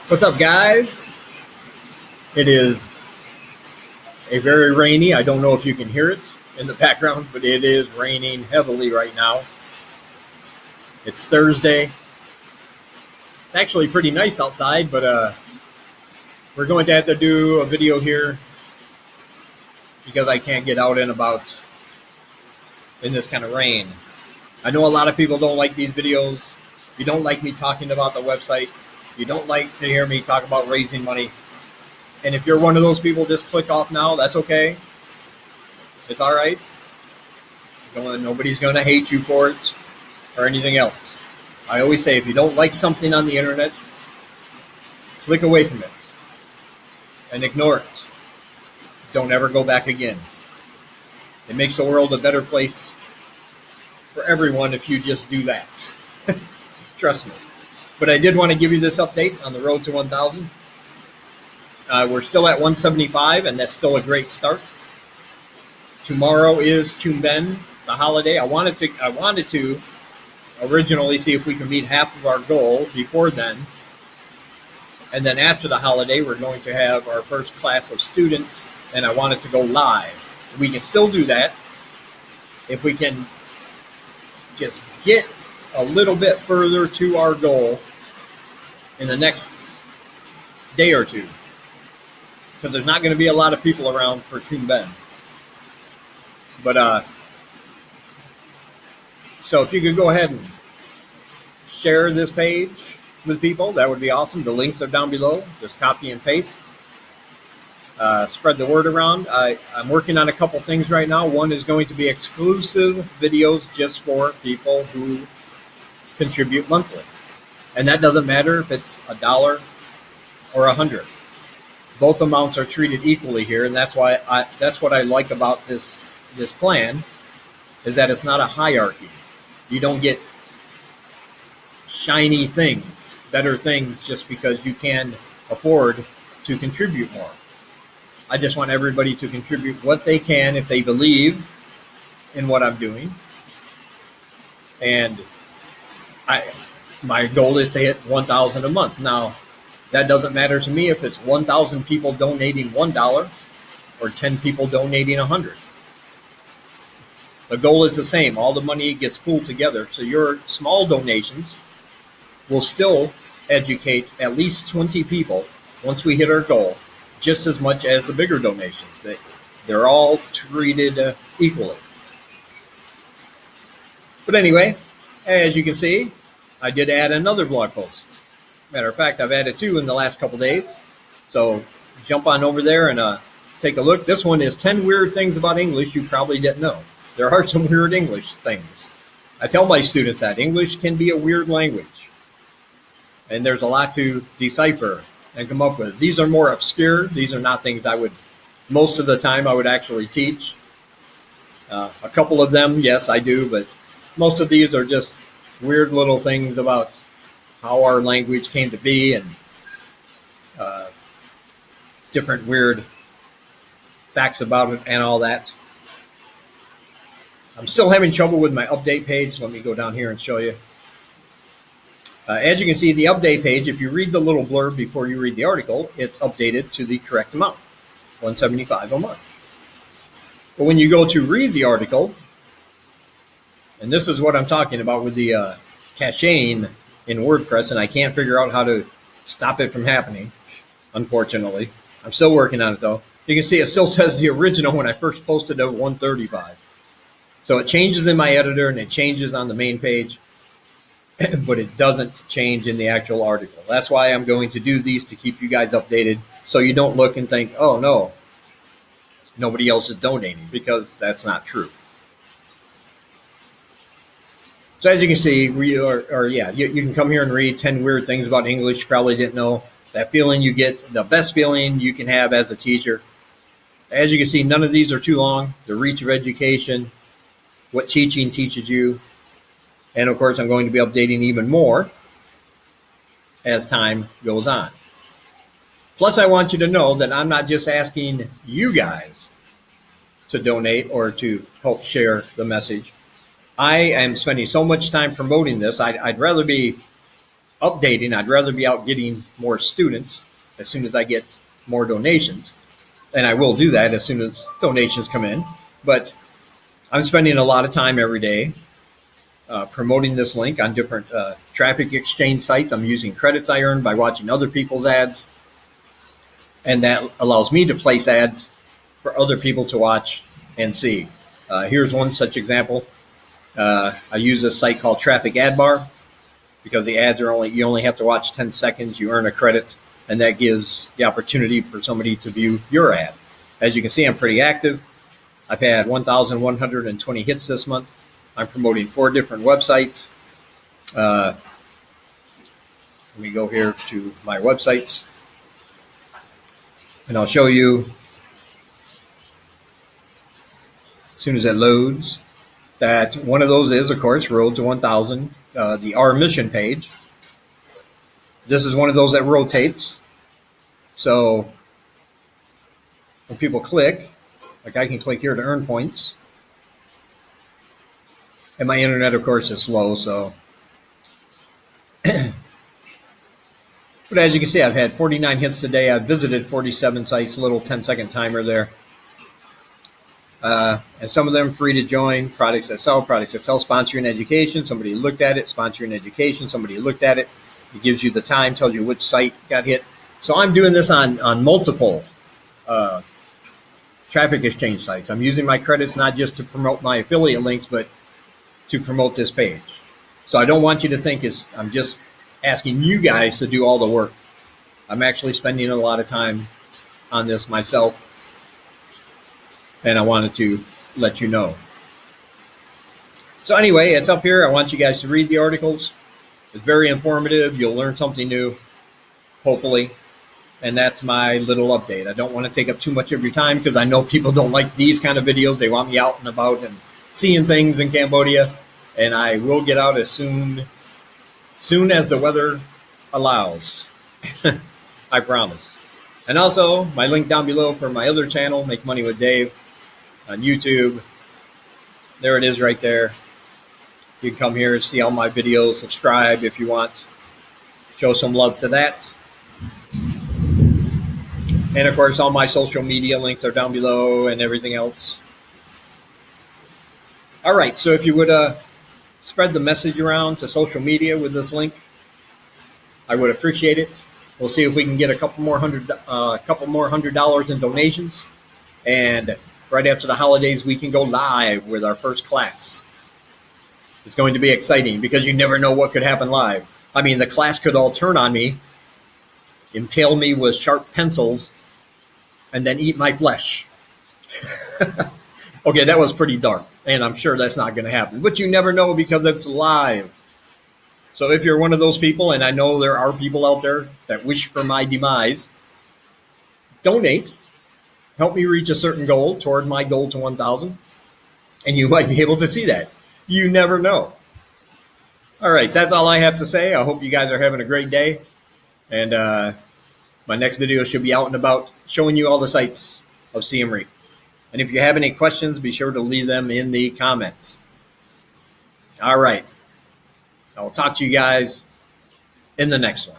What's up, guys? It is a very rainy. I don't know if you can hear it in the background, but it is raining heavily right now. It's Thursday. It's actually pretty nice outside, but we're going to have to do a video here because I can't get out and about in this kind of rain. I know a lot of people don't like these videos. You don't like me talking about the website. You don't like to hear me talk about raising money. And if you're one of those people, just click off now. That's okay. It's all right. Nobody's going to hate you for it or anything else. I always say if you don't like something on the internet, click away from it and ignore it. Don't ever go back again. It makes the world a better place for everyone if you just do that. Trust me. But I did want to give you this update on the road to 1,000. We're still at 175, and that's still a great start. Tomorrow is Chumben, the holiday. I wanted to originally see if we can meet half of our goal before then. And then after the holiday, we're going to have our first class of students, and I wanted to go live. We can still do that if we can just get a little bit further to our goal in the next day or two, because there's not going to be a lot of people around for Chumben. But so if you could go ahead and share this page with people, that would be awesome. The links are down below. Just copy and paste. Spread the word around. I'm working on a couple things right now. One is going to be exclusive videos just for people who contribute monthly. And that doesn't matter if it's $1 or $100. Both amounts are treated equally here, and that's what I like about this plan, is that it's not a hierarchy. You don't get shiny things, better things, just because you can afford to contribute more. I just want everybody to contribute what they can if they believe in what I'm doing. And my goal is to hit 1,000 a month. Now, that doesn't matter to me if it's 1,000 people donating $1 or 10 people donating $100. The goal is the same. All the money gets pooled together. So your small donations will still educate at least 20 people once we hit our goal, just as much as the bigger donations. They're all treated equally. But anyway, as you can see, I did add another blog post. Matter of fact, I've added 2 in the last couple days. So jump on over there and take a look. This one is 10 weird things about English you probably didn't know. There are some weird English things. I tell my students that English can be a weird language. And there's a lot to decipher and come up with. These are more obscure. These are not things most of the time I would actually teach. A couple of them, yes, I do, but most of these are just weird little things about how our language came to be and different weird facts about it and all that. I'm still having trouble with my update page. Let me go down here and show you. As you can see, the update page, if you read the little blurb before you read the article, it's updated to the correct amount, $175 a month. But when you go to read the article, and this is what I'm talking about with the caching in WordPress, and I can't figure out how to stop it from happening, unfortunately. I'm still working on it, though. You can see it still says the original when I first posted it at 135. So it changes in my editor, and it changes on the main page, but it doesn't change in the actual article. That's why I'm going to do these, to keep you guys updated, so you don't look and think, oh, no, nobody else is donating, because that's not true. So as you can see, you can come here and read 10 weird things about English you probably didn't know. That feeling you get, the best feeling you can have as a teacher. As you can see, none of these are too long. The reach of education, what teaching teaches you. And of course, I'm going to be updating even more as time goes on. Plus, I want you to know that I'm not just asking you guys to donate or to help share the message. I am spending so much time promoting this. I'd rather be updating. I'd rather be out getting more students as soon as I get more donations. And I will do that as soon as donations come in. But I'm spending a lot of time every day promoting this link on different traffic exchange sites. I'm using credits I earn by watching other people's ads. And that allows me to place ads for other people to watch and see. Here's one such example. I use this site called Traffic Ad Bar because the ads are you only have to watch 10 seconds. You earn a credit, and that gives the opportunity for somebody to view your ad. As you can see, I'm pretty active. I've had 1,120 hits this month. I'm promoting 4 different websites. Let me go here to my websites, and I'll show you as soon as it loads that one of those is, of course, Road to 1,000, the Our Mission page. This is one of those that rotates. So when people click, like I can click here to earn points. And my internet, of course, is slow, so. But as you can see, I've had 49 hits today. I've visited 47 sites, a little 10-second timer there. And some of them free to join, products that sell, sponsoring education. Somebody looked at it, sponsoring education. Somebody looked at it. It gives you the time, tells you which site got hit. So I'm doing this on multiple traffic exchange sites. I'm using my credits not just to promote my affiliate links, but to promote this page. So I don't want you to think I'm just asking you guys to do all the work. I'm actually spending a lot of time on this myself, and I wanted to let you know. So anyway, it's up here. I want you guys to read the articles. It's very informative. You'll learn something new, hopefully. And that's my little update. I don't want to take up too much of your time because I know people don't like these kind of videos. They want me out and about and seeing things in Cambodia. And I will get out as soon as the weather allows. I promise. And also, my link down below for my other channel, Make Money with Dave, on YouTube. There it is right there. You can come here and see all my videos. Subscribe if you want. Show some love to that. And, of course, all my social media links are down below and everything else. All right, so if you would spread the message around to social media with this link, I would appreciate it. We'll see if we can get a couple more $100 in donations. And right after the holidays, we can go live with our first class. It's going to be exciting because you never know what could happen live. I mean, the class could all turn on me, impale me with sharp pencils, and then eat my flesh. Okay, that was pretty dark, and I'm sure that's not going to happen. But you never know because it's live. So if you're one of those people, and I know there are people out there that wish for my demise, donate. Help me reach a certain goal toward my goal to 1,000, and you might be able to see that. You never know. All right, that's all I have to say. I hope you guys are having a great day, and my next video should be out and about showing you all the sites of Siem Reap. And if you have any questions, be sure to leave them in the comments. All right. I will talk to you guys in the next one.